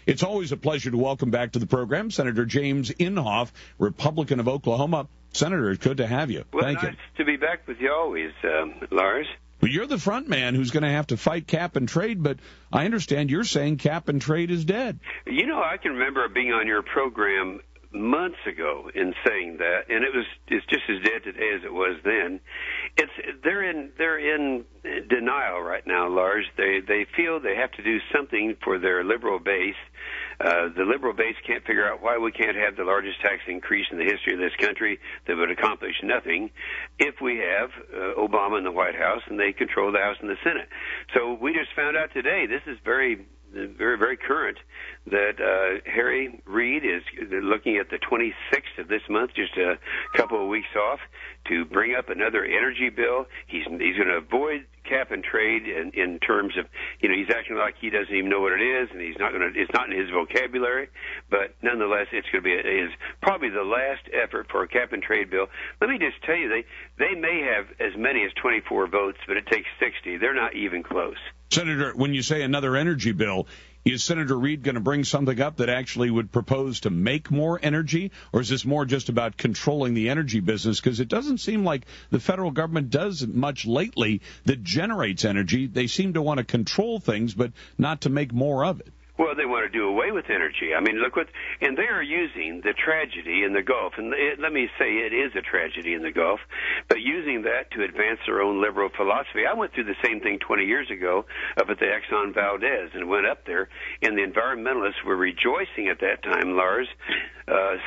It's always a pleasure to welcome back to the program Senator James Inhofe, Republican of Oklahoma. Senator, it's good to have you. Well, Thank nice you. to be back with you always, Lars. Well, you're the front man who's going to have to fight cap and trade, but I understand you're saying cap and trade is dead. You know, I can remember being on your program months ago in saying that, and it's just as dead today as it was then. They're in denial right now, Lars. They feel they have to do something for their liberal base. The liberal base can't figure out why we can't have the largest tax increase in the history of this country that would accomplish nothing if we have Obama in the White House and they control the House and the Senate. So we just found out today, this is very, very current, that Harry Reid is looking at the 26th of this month, just a couple of weeks off, to bring up another energy bill. He's going to avoid cap and trade in terms of, he's acting like he doesn't even know what it is, and it's not in his vocabulary, but nonetheless, it's going to be probably the last effort for a cap and trade bill. Let me just tell you, they may have as many as 24 votes, but it takes 60. They're not even close. Senator, when you say another energy bill, is Senator Reid going to bring something up that actually would propose to make more energy, or is this more just about controlling the energy business? Because it doesn't seem like the federal government does much lately that generates energy. They seem to want to control things, but not to make more of it. Well, they want to do away with energy. I mean, and they are using the tragedy in the Gulf, and let me say it is a tragedy in the Gulf, but using that to advance their own liberal philosophy. I went through the same thing 20 years ago up at the Exxon Valdez and went up there, and the environmentalists were rejoicing at that time, Lars,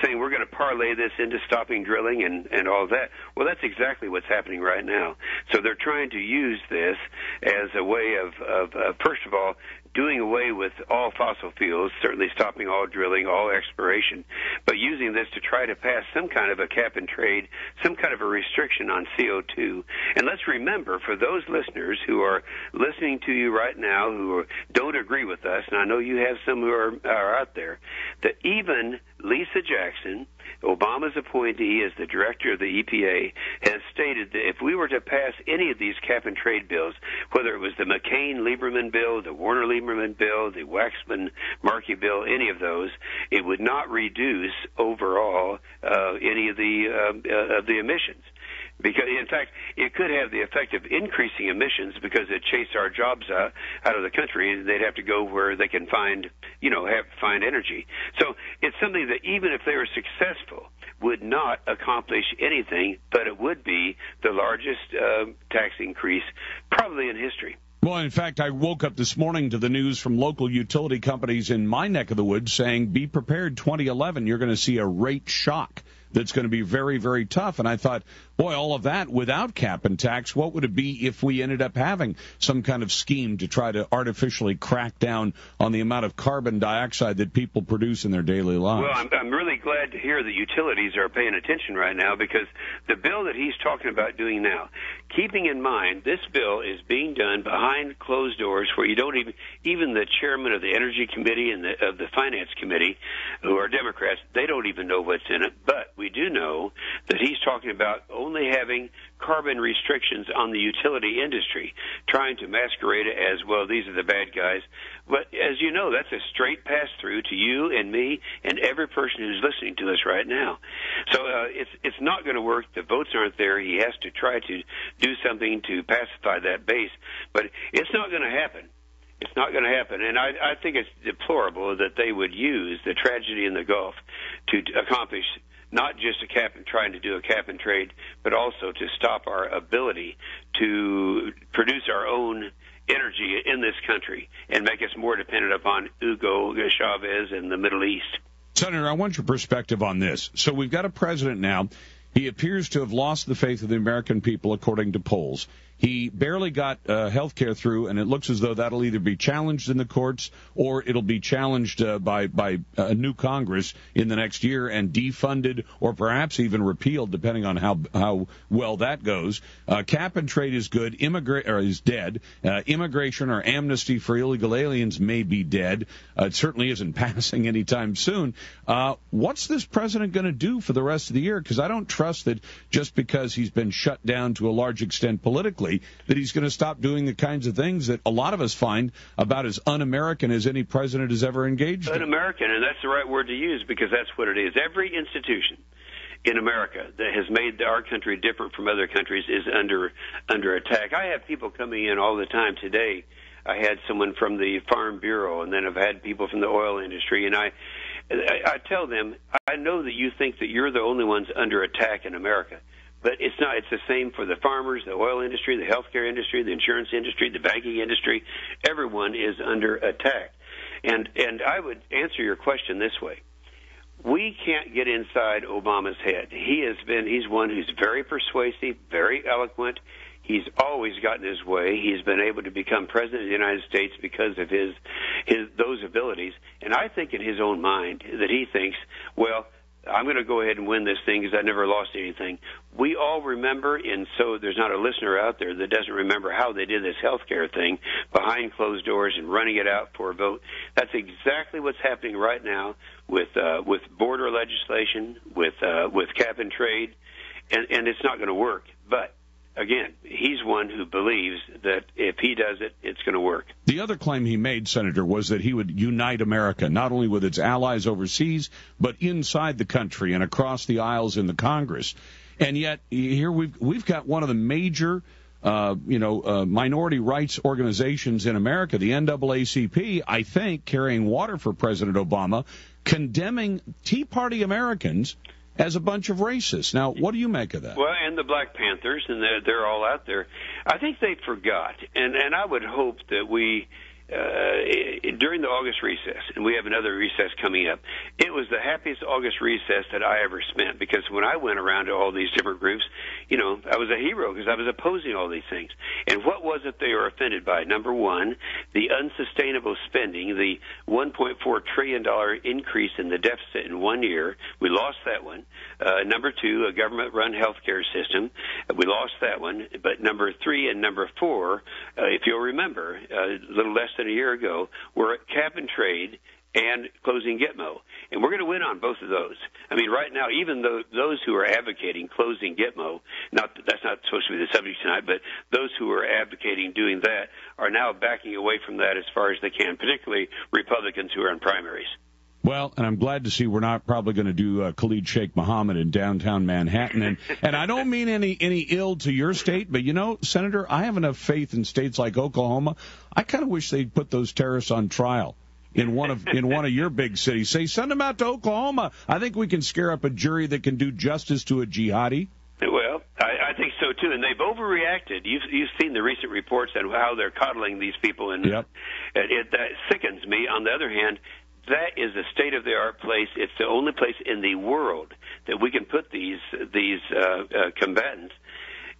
saying we're going to parlay this into stopping drilling and all that. Well, that's exactly what's happening right now. So they're trying to use this as a way of first of all, doing away with all fossil fuels, certainly stopping all drilling, all exploration, but using this to try to pass some kind of a cap and trade, some kind of a restriction on CO2. And let's remember, for those listeners who are listening to you right now who don't agree with us, and I know you have some who are out there, that even Lisa Jackson, Obama's appointee as the director of the EPA, has stated that if we were to pass any of these cap-and-trade bills, whether it was the McCain-Lieberman bill, the Warner-Lieberman bill, the Waxman-Markey bill, any of those, it would not reduce overall any of the emissions. Because, in fact, it could have the effect of increasing emissions because it chased our jobs out of the country. They'd have to go where they can find energy. So it's something that even if they were successful, would not accomplish anything, but it would be the largest tax increase probably in history. Well, in fact, I woke up this morning to the news from local utility companies in my neck of the woods saying, be prepared, 2011, you're going to see a rate shock that's going to be very, very tough. And I thought, boy, all of that without cap and tax, what would it be if we ended up having some kind of scheme to try to artificially crack down on the amount of carbon dioxide that people produce in their daily lives? Well, I'm really glad to hear that utilities are paying attention right now, because the bill that he's talking about doing now, keeping in mind this bill is being done behind closed doors where you don't even the chairman of the Energy Committee and of the Finance Committee, who are Democrats, they don't even know what's in it. But we do know that he's talking about only having carbon restrictions on the utility industry, trying to masquerade it as, well, these are the bad guys. But as you know, that's a straight pass-through to you and me and every person who's listening to us right now. So it's not going to work. The votes aren't there. He has to try to do something to pacify that base. But it's not going to happen. It's not going to happen. And I think it's deplorable that they would use the tragedy in the Gulf to accomplish not just trying to do a cap and trade, but also to stop our ability to produce our own energy in this country and make us more dependent upon Hugo Chavez in the Middle East. Senator, I want your perspective on this. So we've got a president now. He appears to have lost the faith of the American people, according to polls. He barely got health care through, and it looks as though that'll either be challenged in the courts or it'll be challenged by a new Congress in the next year and defunded or perhaps even repealed, depending on how well that goes. Cap and trade is good. Is dead. Immigration or amnesty for illegal aliens may be dead. It certainly isn't passing anytime soon. What's this president going to do for the rest of the year? Because I don't trust that just because he's been shut down to a large extent politically, likely that he's going to stop doing the kinds of things that a lot of us find about as un-American as any president has ever engaged in. Un-American, and that's the right word to use because that's what it is. Every institution in America that has made our country different from other countries is under attack. I have people coming in all the time today. I had someone from the Farm Bureau, and then I've had people from the oil industry, and I tell them, I know that you think that you're the only ones under attack in America, but it's not. It's the same for the farmers, the oil industry, the healthcare industry, the insurance industry, the banking industry. Everyone is under attack. And I would answer your question this way. We can't get inside Obama's head. He's one who's very persuasive, very eloquent. He's always gotten his way. He's been able to become president of the United States because of those abilities. And I think in his own mind that he thinks, well, I'm going to go ahead and win this thing because I never lost anything. We all remember, and so there's not a listener out there that doesn't remember how they did this health care thing behind closed doors and running it out for a vote. That's exactly what's happening right now with border legislation, with cap and trade, and it's not going to work. But again, he's one who believes that if he does it, it's going to work. The other claim he made, Senator, was that he would unite America, not only with its allies overseas, but inside the country and across the aisles in the Congress. And yet, here we've got one of the major minority rights organizations in America, the NAACP, I think, carrying water for President Obama, condemning Tea Party Americans as a bunch of racists. Now, what do you make of that? Well, and the Black Panthers, and they're all out there. I think they forgot, and I would hope that we, during the August recess, and we have another recess coming up, it was the happiest August recess that I ever spent, because when I went around to all these different groups, I was a hero because I was opposing all these things. And what was it they were offended by? Number one, the unsustainable spending, the $1.4 trillion increase in the deficit in 1 year. We lost that one. Number two, a government-run health care system. We lost that one. But number three and number four, if you'll remember, a little less than a year ago, were at cap and trade and closing Gitmo. And we're going to win on both of those. I mean, right now, even those who are advocating closing Gitmo, that's not supposed to be the subject tonight, but those who are advocating doing that are now backing away from that as far as they can, particularly Republicans who are in primaries. Well, and I'm glad to see we're not probably going to do Khalid Sheikh Mohammed in downtown Manhattan. And I don't mean any ill to your state, but, Senator, I have enough faith in states like Oklahoma. I kind of wish they'd put those terrorists on trial in one of your big cities. Say, send them out to Oklahoma. I think we can scare up a jury that can do justice to a jihadi. Well, I think so, too. And they've overreacted. You've seen the recent reports on how they're coddling these people. And yep. That sickens me. On the other hand, that is a state-of-the-art place. It's the only place in the world that we can put these combatants,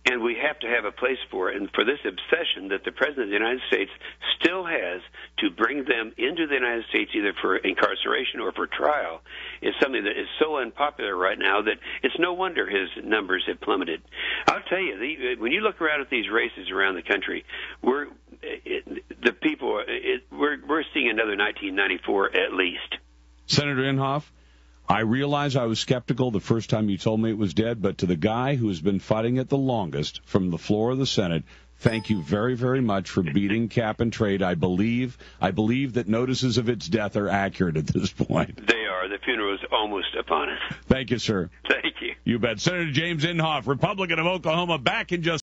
and we have to have a place for it. And for this obsession that the President of the United States still has to bring them into the United States either for incarceration or for trial is something that is so unpopular right now that it's no wonder his numbers have plummeted. I'll tell you, when you look around at these races around the country, we're seeing another 1994 at least. Senator Inhofe, I realize I was skeptical the first time you told me it was dead, but to the guy who has been fighting it the longest from the floor of the Senate, thank you very, very much for beating cap and trade. I believe that notices of its death are accurate at this point. They are. The funeral is almost upon us. Thank you, sir. Thank you. You bet. Senator James Inhofe, Republican of Oklahoma, back in just